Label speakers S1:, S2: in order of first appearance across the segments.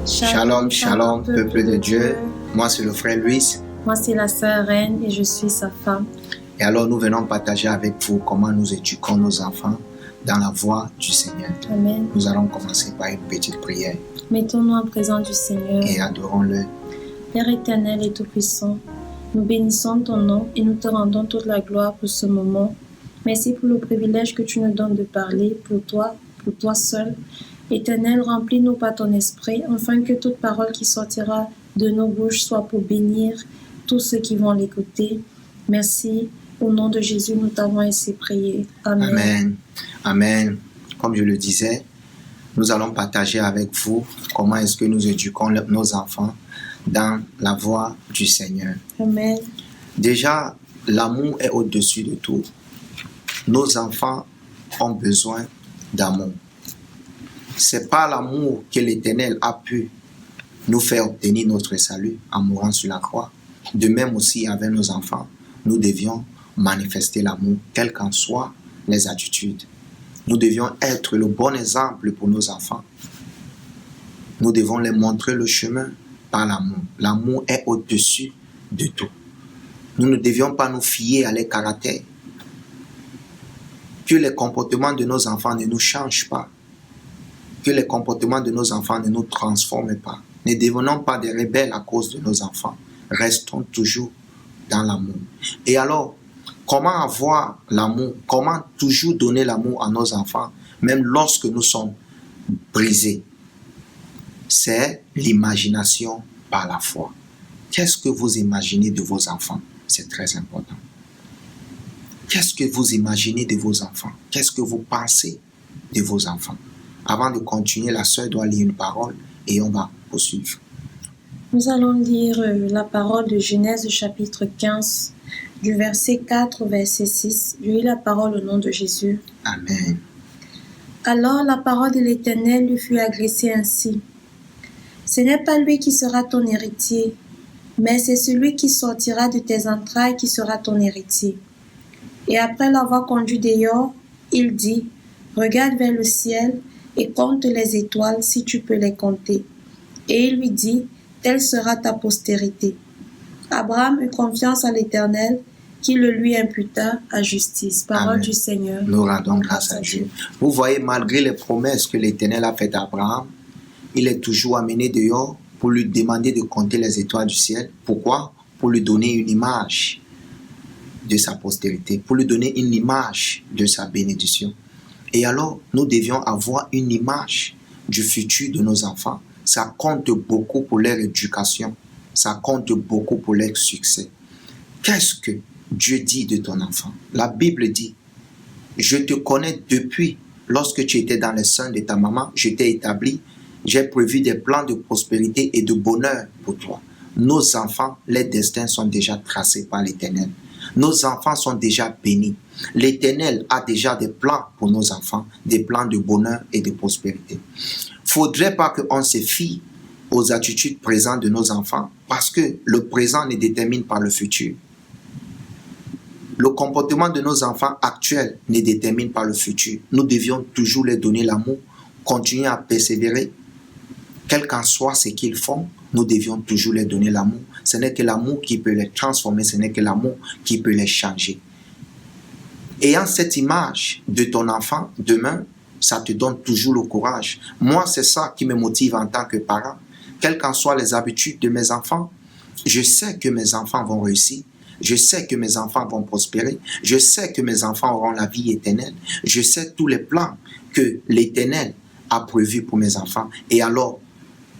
S1: Shalom, shalom, peuple de Dieu. Moi, c'est le frère Louis.
S2: Moi, c'est la sœur Reine et je suis sa femme.
S1: Et alors, nous venons partager avec vous comment nous éduquons nos enfants dans la voie du Seigneur.
S2: Amen.
S1: Nous allons commencer par une petite prière.
S2: Mettons-nous en présence du Seigneur.
S1: Et adorons-le.
S2: Père éternel et tout-puissant, nous bénissons ton nom et nous te rendons toute la gloire pour ce moment. Merci pour le privilège que tu nous donnes de parler pour toi seul. Éternel, remplis-nous par ton esprit, afin que toute parole qui sortira de nos bouches soit pour bénir tous ceux qui vont l'écouter. Merci. Au nom de Jésus, nous t'avons ainsi prié. Amen.
S1: Amen. Amen. Comme je le disais, nous allons partager avec vous comment est-ce que nous éduquons nos enfants dans la voie du Seigneur.
S2: Amen.
S1: Déjà, l'amour est au-dessus de tout. Nos enfants ont besoin d'amour. C'est par l'amour que l'Éternel a pu nous faire obtenir notre salut en mourant sur la croix. De même aussi avec nos enfants, nous devions manifester l'amour, quelles qu'en soient les attitudes. Nous devions être le bon exemple pour nos enfants. Nous devons les montrer le chemin par l'amour. L'amour est au-dessus de tout. Nous ne devions pas nous fier à leur caractère. Que les comportements de nos enfants ne nous changent pas. Que les comportements de nos enfants ne nous transforment pas. Ne devenons pas des rebelles à cause de nos enfants. Restons toujours dans l'amour. Et alors, comment avoir l'amour? Comment toujours donner l'amour à nos enfants, même lorsque nous sommes brisés? C'est l'imagination par la foi. Qu'est-ce que vous imaginez de vos enfants? C'est très important. Qu'est-ce que vous imaginez de vos enfants? Qu'est-ce que vous pensez de vos enfants? Avant de continuer, la sœur doit lire une parole et on va poursuivre.
S2: Nous allons lire la parole de Genèse chapitre 15, du verset 4 au verset 6. Je lis la parole au nom de Jésus.
S1: Amen.
S2: Alors la parole de l'Éternel lui fut adressée ainsi. Ce n'est pas lui qui sera ton héritier, mais c'est celui qui sortira de tes entrailles qui sera ton héritier. Et après l'avoir conduit dehors, il dit, regarde vers le ciel et compte les étoiles si tu peux les compter. Et il lui dit, telle sera ta postérité. Abraham eut confiance à l'Éternel, qui le lui imputa à justice. Parole
S1: Amen.
S2: du Seigneur.
S1: Nous rendons grâce à Dieu. Vous voyez, malgré les promesses que l'Éternel a faites à Abraham, il est toujours amené dehors pour lui demander de compter les étoiles du ciel. Pourquoi? Pour lui donner une image de sa postérité, pour lui donner une image de sa bénédiction. Et alors, nous devions avoir une image du futur de nos enfants. Ça compte beaucoup pour leur éducation. Ça compte beaucoup pour leur succès. Qu'est-ce que Dieu dit de ton enfant? La Bible dit, je te connais depuis lorsque tu étais dans le sein de ta maman, je t'ai établi, j'ai prévu des plans de prospérité et de bonheur pour toi. Nos enfants, les destins sont déjà tracés par l'Éternel. Nos enfants sont déjà bénis. L'Éternel a déjà des plans pour nos enfants, des plans de bonheur et de prospérité. Faudrait pas qu'on se fie aux attitudes présentes de nos enfants parce que le présent ne détermine pas le futur. Le comportement de nos enfants actuels ne détermine pas le futur. Nous devions toujours leur donner l'amour, continuer à persévérer. Quel qu'en soit ce qu'ils font, nous devions toujours leur donner l'amour. Ce n'est que l'amour qui peut les transformer, ce n'est que l'amour qui peut les changer. Ayant cette image de ton enfant demain, ça te donne toujours le courage. Moi, c'est ça qui me motive en tant que parent. Quelles qu'en soient les habitudes de mes enfants, je sais que mes enfants vont réussir. Je sais que mes enfants vont prospérer. Je sais que mes enfants auront la vie éternelle. Je sais tous les plans que l'Éternel a prévus pour mes enfants. Et alors,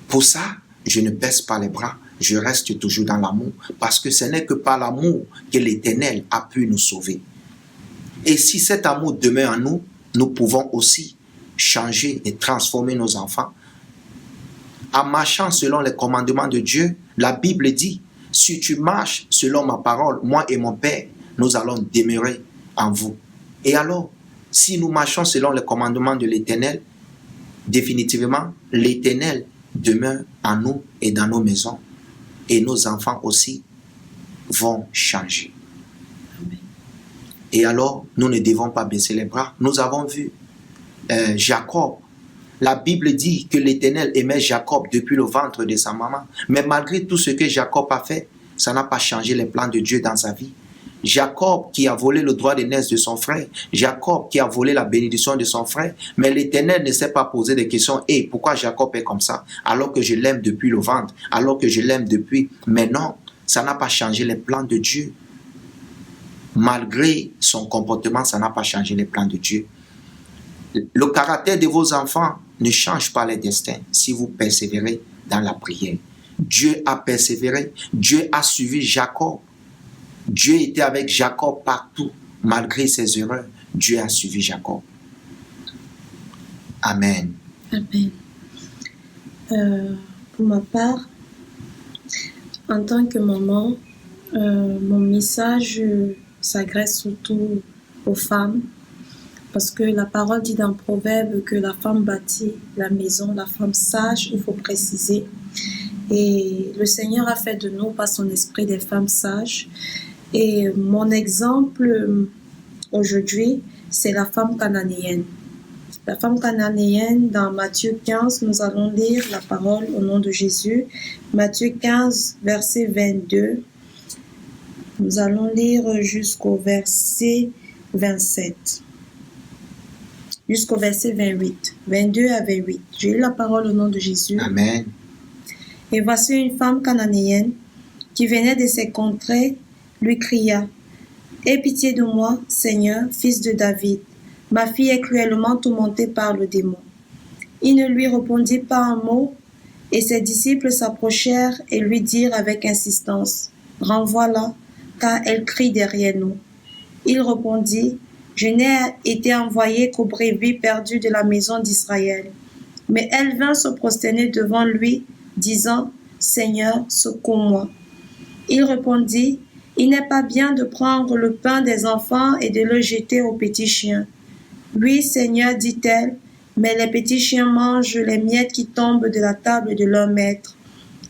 S1: pour ça, je ne baisse pas les bras. Je reste toujours dans l'amour. Parce que ce n'est que par l'amour que l'Éternel a pu nous sauver. Et si cet amour demeure en nous, nous pouvons aussi changer et transformer nos enfants. En marchant selon les commandements de Dieu, la Bible dit, si tu marches selon ma parole, moi et mon Père, nous allons demeurer en vous. Et alors, si nous marchons selon les commandements de l'Éternel, définitivement, l'Éternel demeure en nous et dans nos maisons. Et nos enfants aussi vont changer. Et alors, nous ne devons pas baisser les bras. Nous avons vu Jacob La Bible dit que l'Éternel aimait Jacob depuis le ventre de sa maman. Mais malgré tout ce que Jacob a fait, ça n'a pas changé les plans de Dieu dans sa vie. Jacob qui a volé le droit de naissance de son frère, Jacob qui a volé la bénédiction de son frère, mais l'Éternel ne s'est pas posé de questions. Et pourquoi Jacob est comme ça? Alors que je l'aime depuis le ventre, alors que je l'aime depuis. Mais non, ça n'a pas changé les plans de Dieu. Malgré son comportement, ça n'a pas changé les plans de Dieu. Le caractère de vos enfants ne change pas les destins si vous persévérez dans la prière. Dieu a persévéré, Dieu a suivi Jacob. Dieu était avec Jacob partout, malgré ses erreurs. Dieu a suivi Jacob. Amen.
S2: Amen. Pour ma part, en tant que maman, mon message s'adresse surtout aux femmes, parce que la parole dit dans Proverbe que la femme bâtit la maison, la femme sage, il faut préciser. Et le Seigneur a fait de nous, par son esprit, des femmes sages. Et mon exemple aujourd'hui, c'est la femme cananéenne. La femme cananéenne, dans Matthieu 15, nous allons lire la parole au nom de Jésus. Matthieu 15, verset 22. Nous allons lire jusqu'au verset 27. Jusqu'au verset 28. 22 à 28. J'ai lu la parole au nom de Jésus.
S1: Amen.
S2: Et voici une femme cananéenne qui venait de ces contrées, lui cria: « Aie pitié de moi, Seigneur, fils de David. Ma fille est cruellement tourmentée par le démon. » Il ne lui répondit pas un mot, et ses disciples s'approchèrent et lui dirent avec insistance: « Renvoie-la, car elle crie derrière nous. » Il répondit: « Je n'ai été envoyé qu'aux brebis perdues de la maison d'Israël. » Mais elle vint se prosterner devant lui, disant: « Seigneur, secours-moi. » Il répondit: « Il n'est pas bien de prendre le pain des enfants et de le jeter aux petits chiens. » « Oui, Seigneur, dit-elle, mais les petits chiens mangent les miettes qui tombent de la table de leur maître. »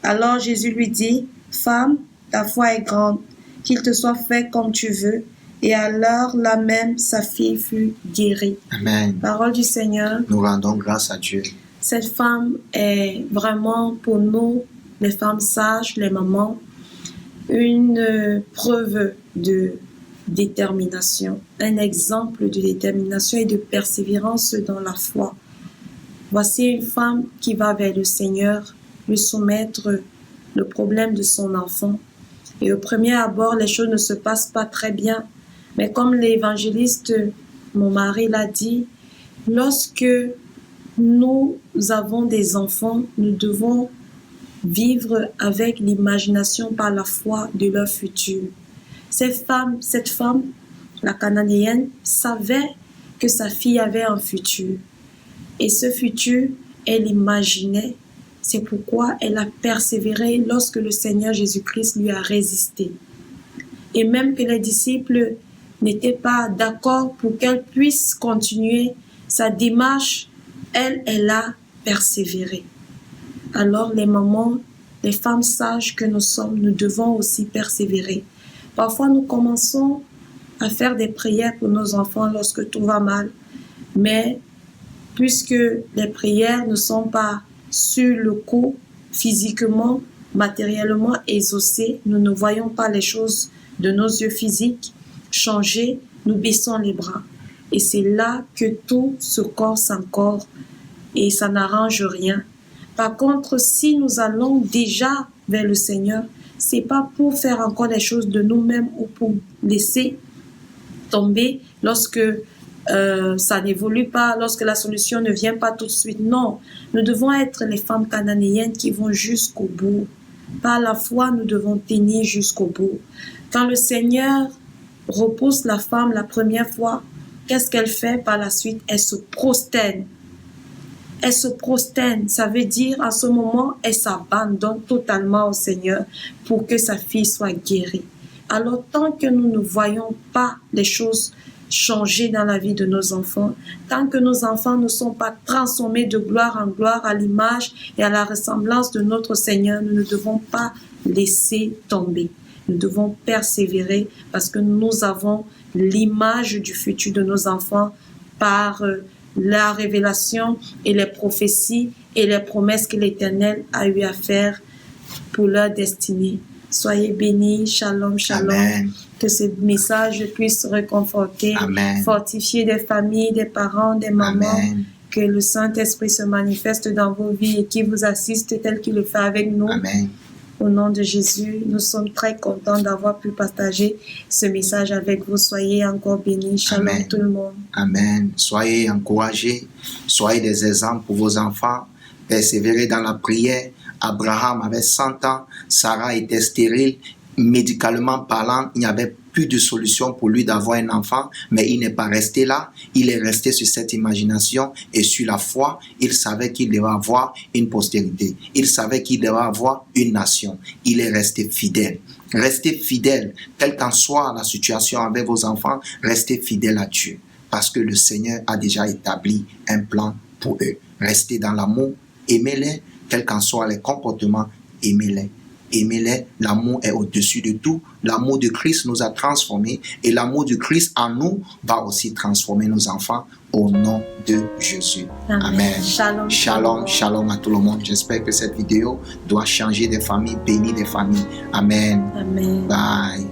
S2: Alors Jésus lui dit: « Femme, ta foi est grande, qu'il te soit fait comme tu veux. » Et à l'heure là même, sa fille fut guérie.
S1: Amen.
S2: Parole du Seigneur.
S1: Nous rendons grâce à Dieu.
S2: Cette femme est vraiment pour nous, les femmes sages, les mamans, une preuve de détermination, un exemple de détermination et de persévérance dans la foi. Voici une femme qui va vers le Seigneur, lui soumettre le problème de son enfant. Et au premier abord, les choses ne se passent pas très bien. Mais comme l'évangéliste, mon mari l'a dit, lorsque nous avons des enfants, nous devons vivre avec l'imagination par la foi de leur futur. Cette femme, la cananéenne, savait que sa fille avait un futur. Et ce futur, elle l'imaginait. C'est pourquoi elle a persévéré lorsque le Seigneur Jésus-Christ lui a résisté. Et même que les disciples n'étaient pas d'accord pour qu'elle puisse continuer sa démarche, elle a persévéré. Alors les mamans, les femmes sages que nous sommes, nous devons aussi persévérer. Parfois, nous commençons à faire des prières pour nos enfants lorsque tout va mal. Mais puisque les prières ne sont pas sur le coup, physiquement, matériellement exaucées, nous ne voyons pas les choses de nos yeux physiques changer, nous baissons les bras. Et c'est là que tout se corse encore et ça n'arrange rien. Par contre, si nous allons déjà vers le Seigneur, c'est pas pour faire encore les choses de nous-mêmes ou pour laisser tomber lorsque ça n'évolue pas, lorsque la solution ne vient pas tout de suite. Non, nous devons être les femmes cananéennes qui vont jusqu'au bout. Par la foi, nous devons tenir jusqu'au bout. Quand le Seigneur repousse la femme la première fois, qu'est-ce qu'elle fait par la suite? Elle se prosterne. Elle se prosterne, ça veut dire à ce moment, elle s'abandonne totalement au Seigneur pour que sa fille soit guérie. Alors tant que nous ne voyons pas les choses changer dans la vie de nos enfants, tant que nos enfants ne sont pas transformés de gloire en gloire à l'image et à la ressemblance de notre Seigneur, nous ne devons pas laisser tomber. Nous devons persévérer parce que nous avons l'image du futur de nos enfants par la révélation et les prophéties et les promesses que l'Éternel a eu à faire pour leur destinée. Soyez bénis. Shalom, shalom.
S1: Amen.
S2: Que ce message puisse réconforter,
S1: Amen.
S2: fortifier des familles, des parents, des mamans.
S1: Amen.
S2: Que le Saint-Esprit se manifeste dans vos vies et qu'il vous assiste tel qu'il le fait avec nous.
S1: Amen.
S2: Au nom de Jésus, nous sommes très contents d'avoir pu partager ce message avec vous. Soyez encore bénis. Shalom
S1: Amen.
S2: tout le monde.
S1: Amen. Soyez encouragés. Soyez des exemples pour vos enfants. Persévérez dans la prière. Abraham avait 100 ans. Sarah était stérile. Médicalement parlant, il n'y avait plus de solution pour lui d'avoir un enfant, mais il n'est pas resté là. Il est resté sur cette imagination et sur la foi. Il savait qu'il devait avoir une postérité. Il savait qu'il devait avoir une nation. Il est resté fidèle. Restez fidèle, quelle qu'en soit la situation avec vos enfants, restez fidèle à Dieu, parce que le Seigneur a déjà établi un plan pour eux. Restez dans l'amour, aimez-les, quels qu'en soient les comportements, aimez-les. Aimez-les, l'amour est au-dessus de tout. L'amour de Christ nous a transformés et l'amour de Christ en nous va aussi transformer nos enfants au nom de Jésus. Amen.
S2: Shalom.
S1: Shalom, shalom à tout le monde. J'espère que cette vidéo doit changer des familles, bénir des familles. Amen.
S2: Amen.
S1: Bye.